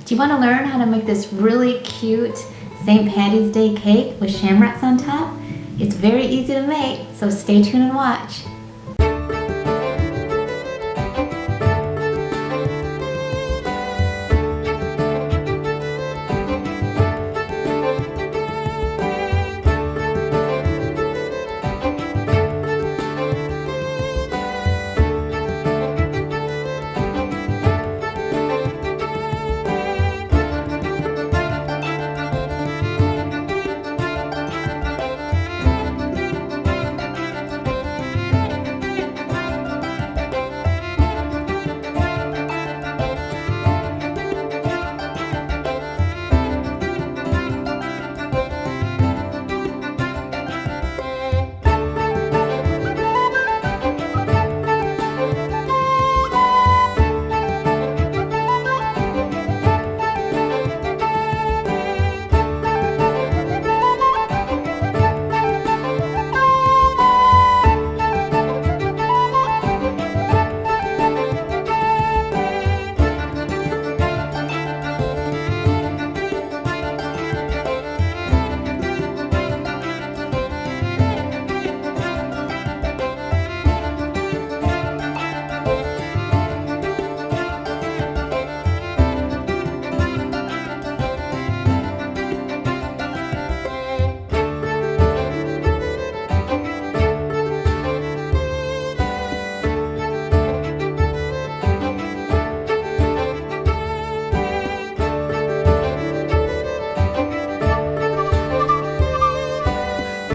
Do you want to learn how to make this really cute St. Patty's Day cake with shamrocks on top? It's very easy to make, so stay tuned and watch.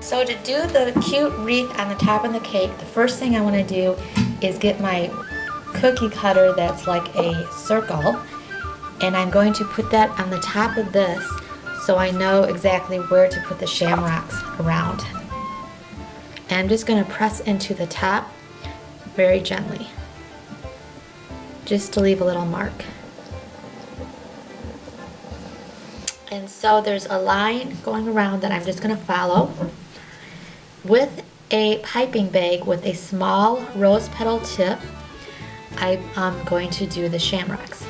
So to do the cute wreath on the top of the cake, the first thing I want to do is get my cookie cutter that's like a circle, and I'm going to put that on the top of this so I know exactly where to put the shamrocks around. And I'm just going to press into the top very gently, just to leave a little mark. And so there's a line going around that I'm just going to follow. With a piping bag with a small rose petal tip, I'm going to do the shamrocks.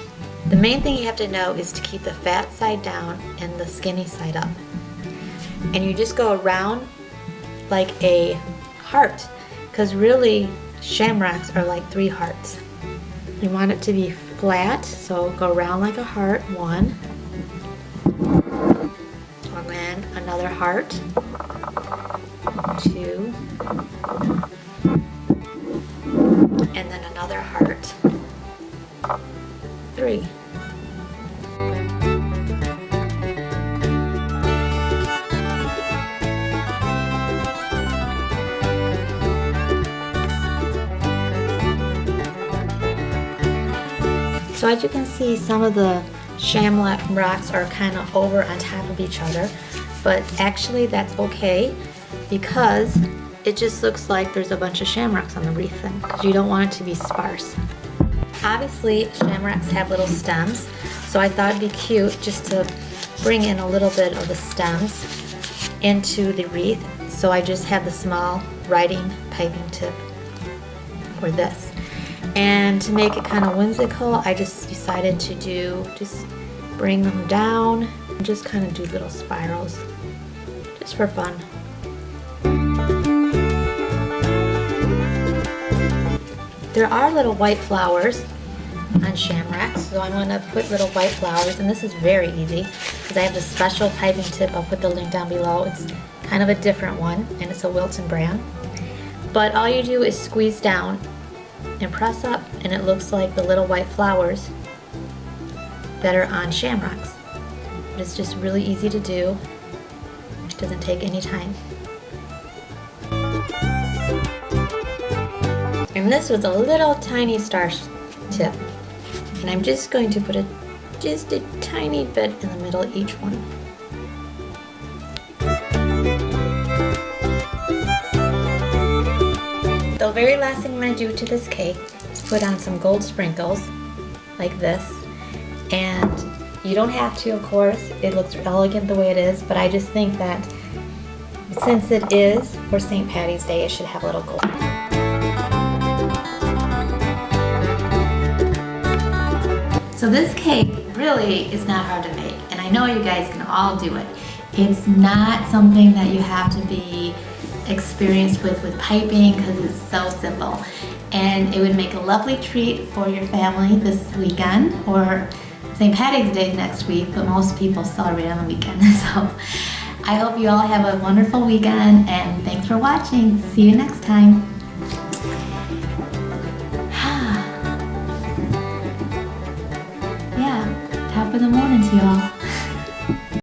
The main thing you have to know is to keep the fat side down and the skinny side up. And you just go around like a heart, because really shamrocks are like 3 hearts. You want it to be flat, so go around like a heart, 1, and then another heart, 2, and then another heart, 3. So as you can see, some of the shamrocks are kind of over on top of each other, but actually that's okay, because it just looks like there's a bunch of shamrocks on the wreath then, because you don't want it to be sparse. Obviously shamrocks have little stems, so I thought it'd be cute just to bring in a little bit of the stems into the wreath. So I just have the small writing piping tip for this. And to make it kind of whimsical, I just decided to just bring them down and just kind of do little spirals, just for fun. There are little white flowers on shamrocks, so I'm going to put little white flowers, and this is very easy because I have the special piping tip. I'll put the link down below. It's kind of a different one, and it's a Wilton brand. But all you do is squeeze down and press up, and it looks like the little white flowers that are on shamrocks. But it's just really easy to do. It doesn't take any time. And this was a little tiny star tip, and I'm just going to put just a tiny bit in the middle of each one. The very last thing I'm going to do to this cake is put on some gold sprinkles like this, and you don't have to, of course. It looks elegant the way it is, but I just think that since it is for St. Patty's Day, it should have a little gold. So this cake really is not hard to make, and I know you guys can all do it. It's not something that you have to be experienced with piping, because it's so simple. And it would make a lovely treat for your family this weekend, or St. Patrick's Day next week, but most people celebrate on the weekend. So I hope you all have a wonderful weekend, and thanks for watching. See you next time.